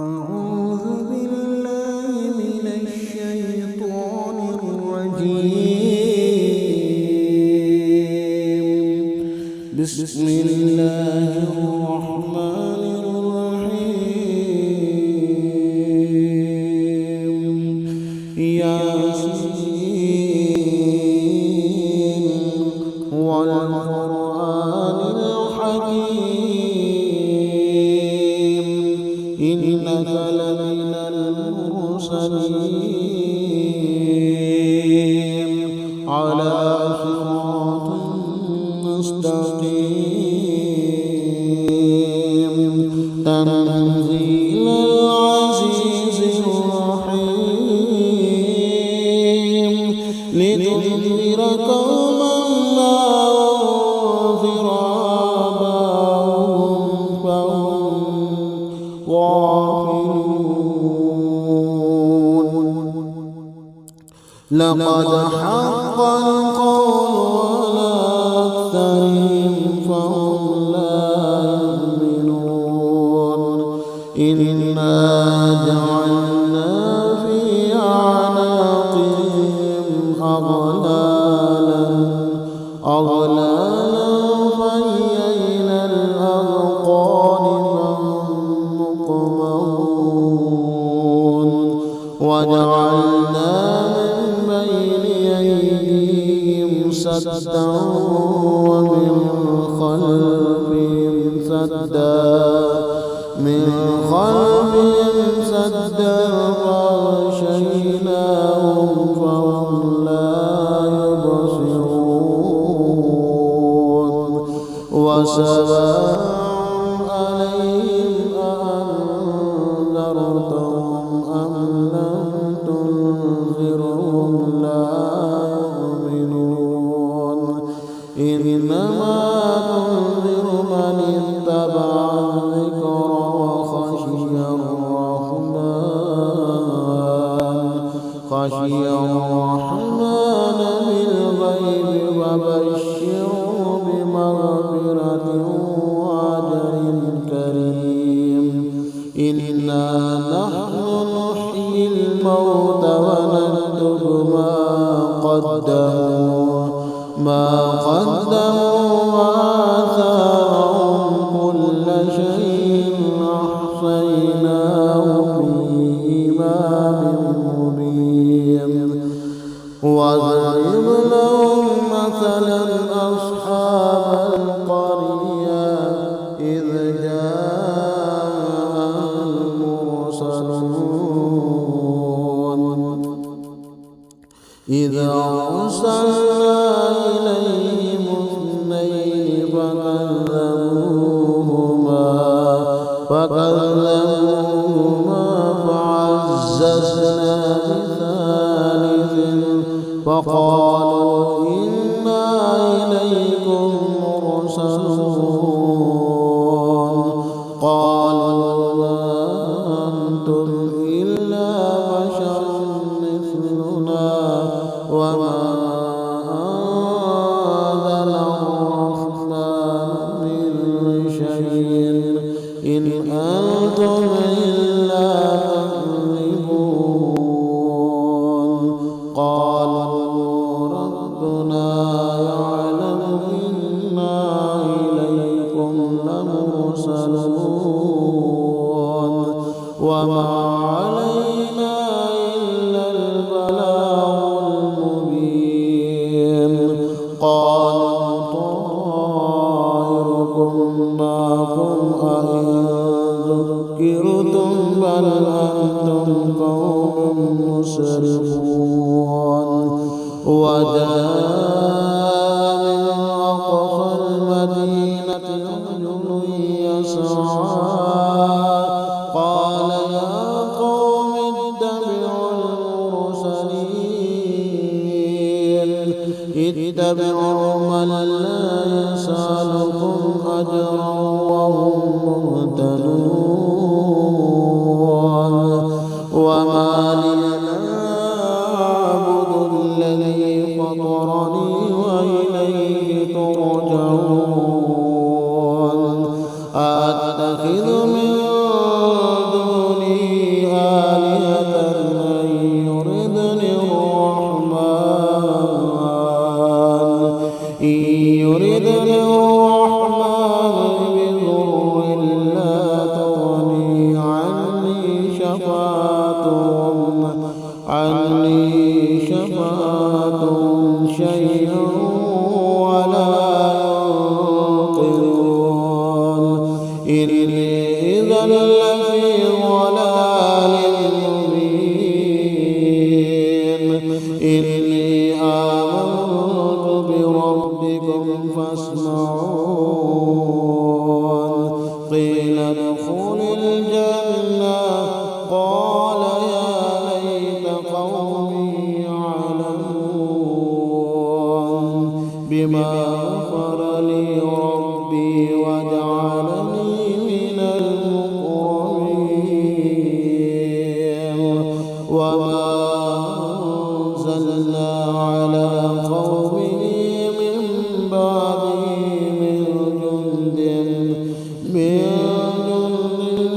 أعوذ بالله من الشيطان الرجيم. بسم الله الرحمن الرحيم. ياسين والقرآن الحكيم إنك لمن المرسلين على صراط مستقيم تنزيل العزيز الرحيم لتنذر قوما ما أنذر آباؤهم فهم غافلون. لقد حق القول على أكثرهم فهم لا يؤمنون. إنا جعلنا في أعناقهم أغلالا فهي إلى الأذقان فهم مقمحون. وجعلنا من بين أيديهم سدا ومن خلفهم سدا فغشيناهم فهم لا يبصرون. وسواء عليهم أأنذرتهم أم لم تنذرهم لا يؤمنون. إنما تنذر من اتبع الذكر وخشي الرحمن بالغيب وبشره بمغفرة وأجر كريم. إنا نحن نحيي الموتى ونكتب ما قدموا وآثارهم كل شيء أحصيناه في إمام مبين. واضرب لهم مثلا أصحاب القرية إذ جاء المرسلون إذ أرسلنا إليهم اثنين فكذبوهما فعززنا بثالث فقالوا إنا إليكم مرسلون. قالوا ما أنتم إلا بشر مثلنا وما أنزل الرحمن من شيء إن أنتم إلا تكذبون. قالوا ربنا يعلم إنا إليكم لمرسلون وما علينا إلا البلاغ المبين. قالوا طائركم معكم أئن ذكرتم بل أنتم قوم مسرفون. وجاء من أقصى المدينة رجل يسعى قال يا قوم اتبعوا من لا يسألكم أجرا وهم مهتدون. وما لي لا أعبد الذي لفي ضلال مبين إني آمنت بربكم فاسمعون قيل ادخل الجنة قال يا ليت قومي يعلمون بما غفر لي ربي وجعلني من المكرمين وما أنزلنا على قومه من بعده من جند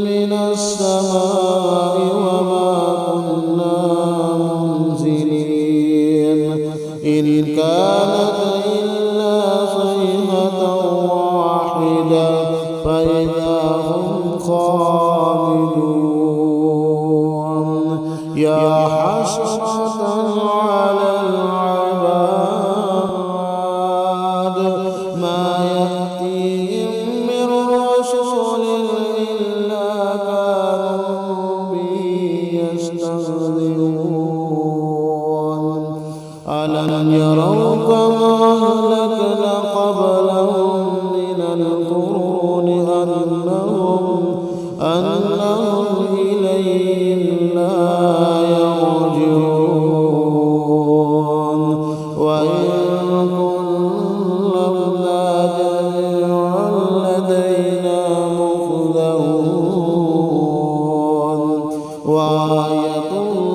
من السماء وما كنا منزلين إن كانت إلا صيحة واحدة فإذا هم خامدون يا حسرة على العباد ما يأتيهم من رسول إلا كانوا به يستهزئون ألم يروا كما أهلكنا قبلهم من القرون أنهم إليهم لا يرجعون وإن كنا جميعا لدينا محضرون وآية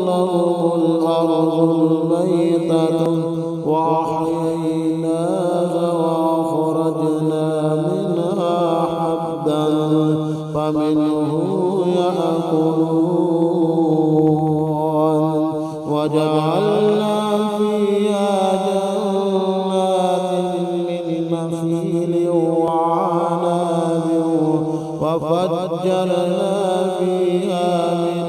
لهم الأرض الميتة وأحييناها وأخرجنا منها حبا فمنه يأكلون وجعلنا فيها جنات من نخيل وعناب وفجرنا فيها من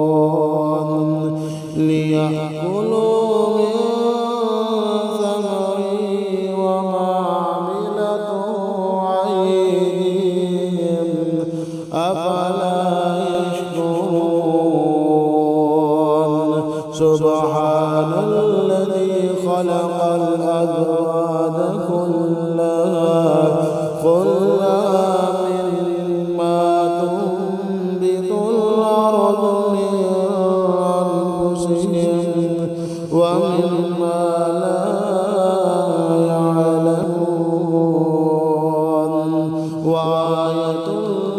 العيون ليأكلوا من ثمره وما عملته أيديهم أفلا يشكرون سبحان الذي خلق الأزواج كلها مما تنبت الأرض من أنفسهم ومما لا يعلمون وآية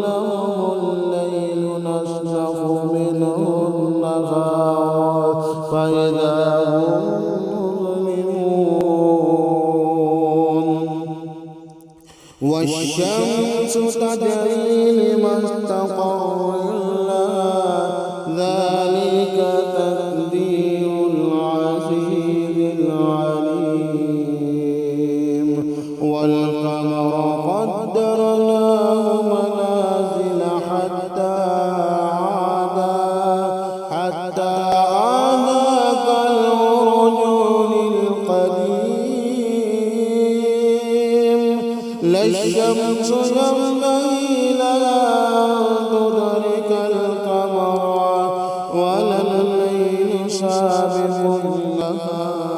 لهم الليل نسلخ منه النهار فإذا هم مظلمون والشمس تجري لمستقر لها ذلك تقدير العزيز العليم والقمر قدرناه منازل حتى عاد كالعرجون القديم لا الشمس ينبغي لها أن تدرك القمر ولا الليل سابق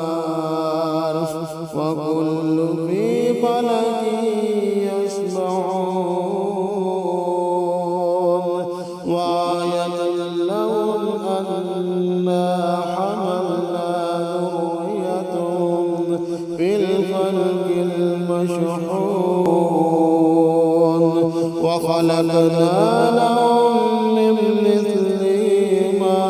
النهار وكل في فلك يسبحون وآية لهم أنا حملنا ذريتهم في الفلك المشحون وخلقنا لهم من مثله ما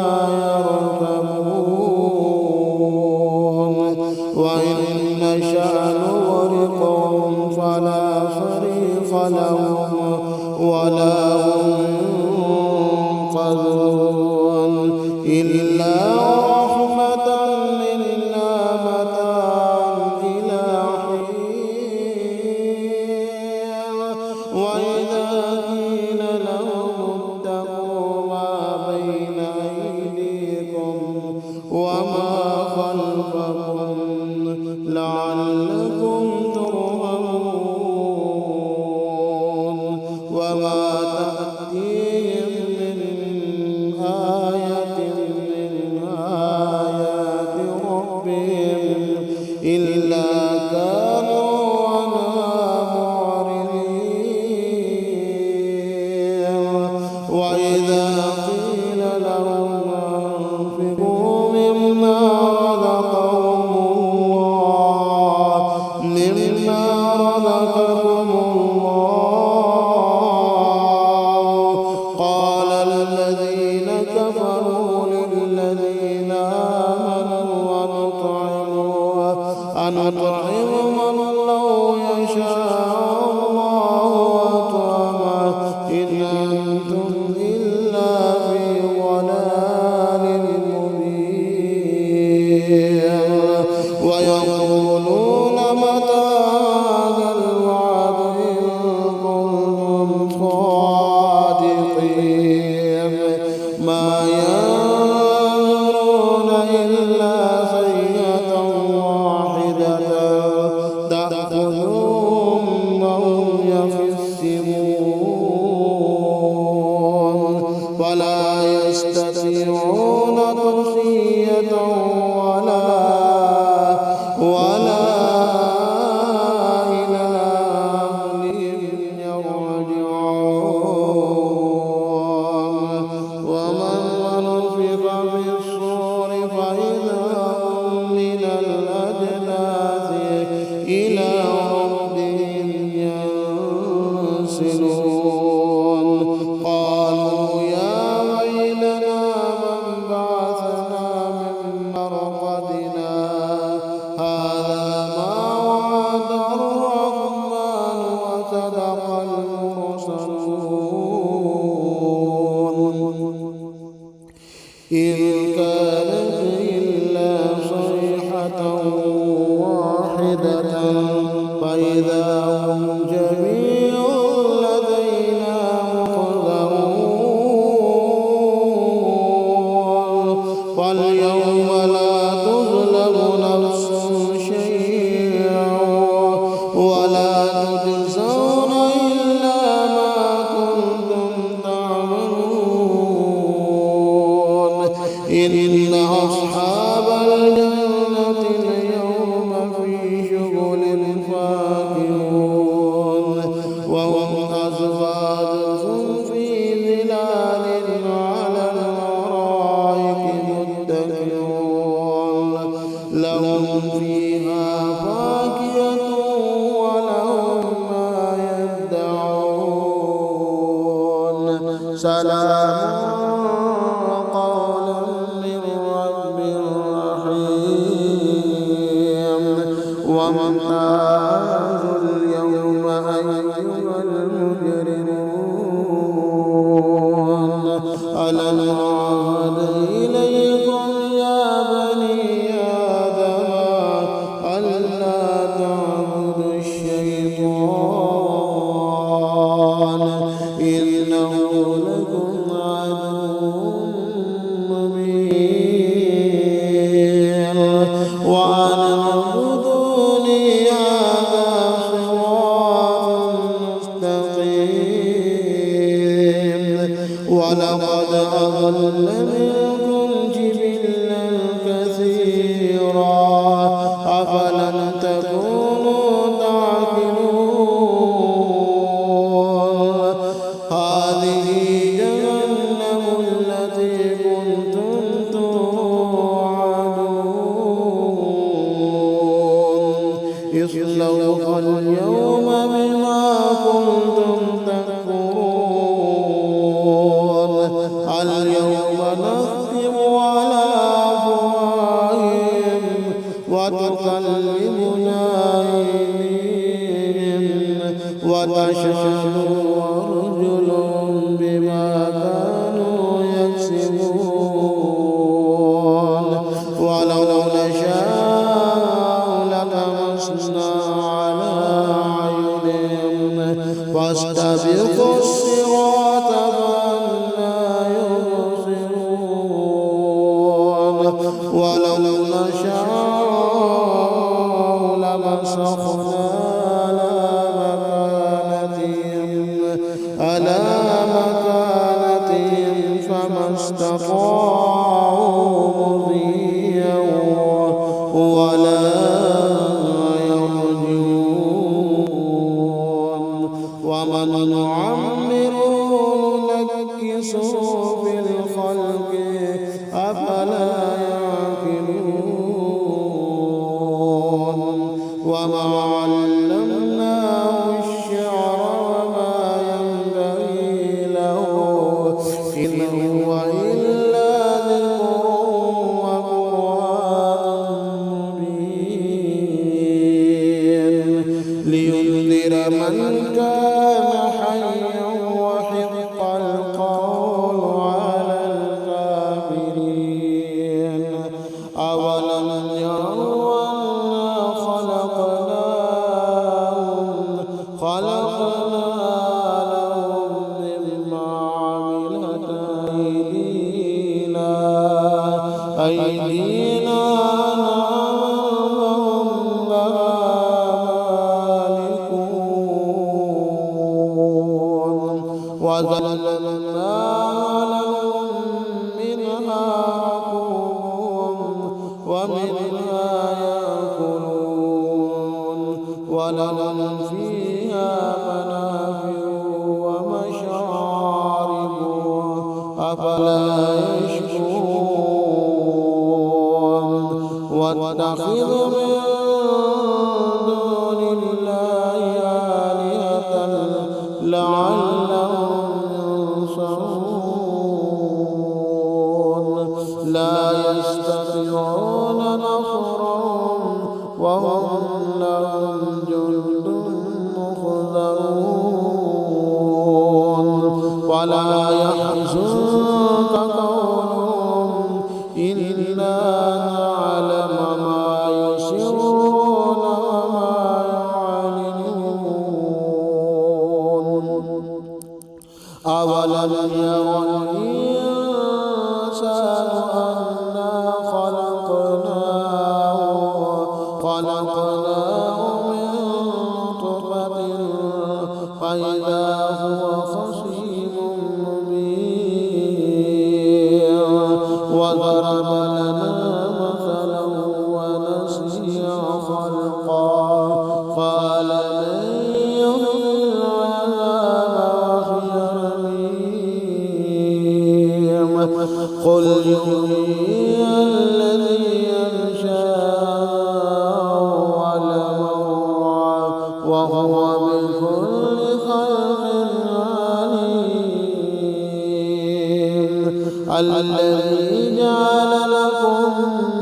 يركبون وإن نشأ نغرقهم فلا صريخ لهم ولا هم ينقذون إلا رحمة منا متاعا إلى حين وإذا قيل لهم اتقوا ما بين أيديكم وما خلفكم لعلكم ترحمون وما تأتيهم من آية من آيات ربهم إلا كانوا عنها معرضين وإذا قيل لهم أنفقوا مما رزقكم الله قال الذين كفروا للذين آمنوا أنطعم من لو يشاء الله أطعمه إن أنتم إلا في ضلال مبين ويقولون متى هذا الوعد إن كنتم صادقين ما ينظرون إلا صيحة واحدة تأخذهم وهم يخصمون ولا يستطيعون توصية ولا إلى أهلهم يرجعون ومن نفخ في الصور فإذا هم من الأجداث إلى ربهم ينسلون قالوا يا ويلنا من بعثنا من مرقدنا هذا ما وعد الرحمن وصدق المرسلون إن كانت إلا صيحة واحدة فإذا هم جميع لدينا محضرون واليوم لا تظلم نفس شيئا ولا تجزون إلا ما كنتم تعملون إن أصحاب الجنة اليوم في شغل فاكهون وهم أزواجهم في ظلال على الأرائك متكئون لهم فيها فاكهة ولهم ما يدعون سلام قولا من رب رحيم وامتازوا اليوم أيها المجرمون ألم أعهد إليكم يا بني آدم ألا تعبدوا الشيطان إنه لكم عدو مبين وأن اعبدوني هذا صراط مستقيم ولقد أضل منكم جبلا كثيرا أفلم تكونوا تعقلون هذه جهنم التي كنتم توعدون اصلوها اليوم بما كنتم تكفرون اليوم نختم على أفواههم وتكلمنا أيديهم وتشهد أرجلهم بما على مكانتهم فما استطاعوا مضيا ولا يرجون ومن نعمره ننكسه في الخلق أفلا يعقلون وما علمناه الشعر وما ينبغي له إن هو إلا ذكر وقرآن مبين لينذر من كان حيا وحق القول على الكافرين أولم يروا أنا خلقنا لهم مما عملت أيدينا وهم لها مالكون وظللنا لهم منها ركوبهم ومنها يأكلون ولهم فيها منافع ومشارب أفلا يشكرون واتخذ من دون الله آلهة لعلهم ينصرون لا يستطيعون نصرهم وهم لهم جند مخذلون ولا يحزنك قولهم إنا نعلم ما يسرون وما يعلنون أولم يرى الإنسان أنا خلقناه من نطفة فإذا هو خصيم مبين وضرب لنا مثلا ونسي خلقا قال من يحيي العظام وهي رميم قل يحييها الذي وهو بكل خلق عليم الذي جعل لكم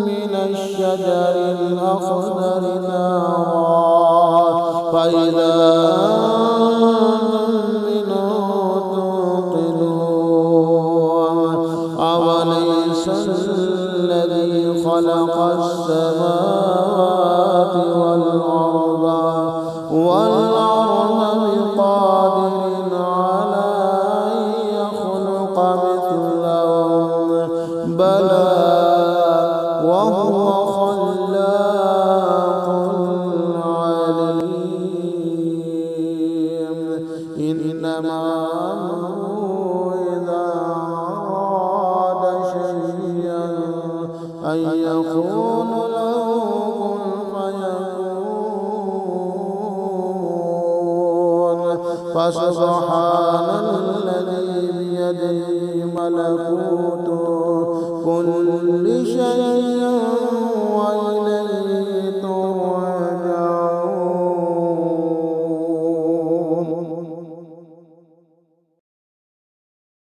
من الشجر الأخضر نارا فإذا أنتم منه توقدون أوليس الذي خلق السماوات والأرض بقادر على أن يخلق مثلهم بلى وهو خلاق عليم إنما أمره إذا أراد شيئا أن يقول له كن فيكون فسبحان الذي بيده ملكوت كل شيء وإليه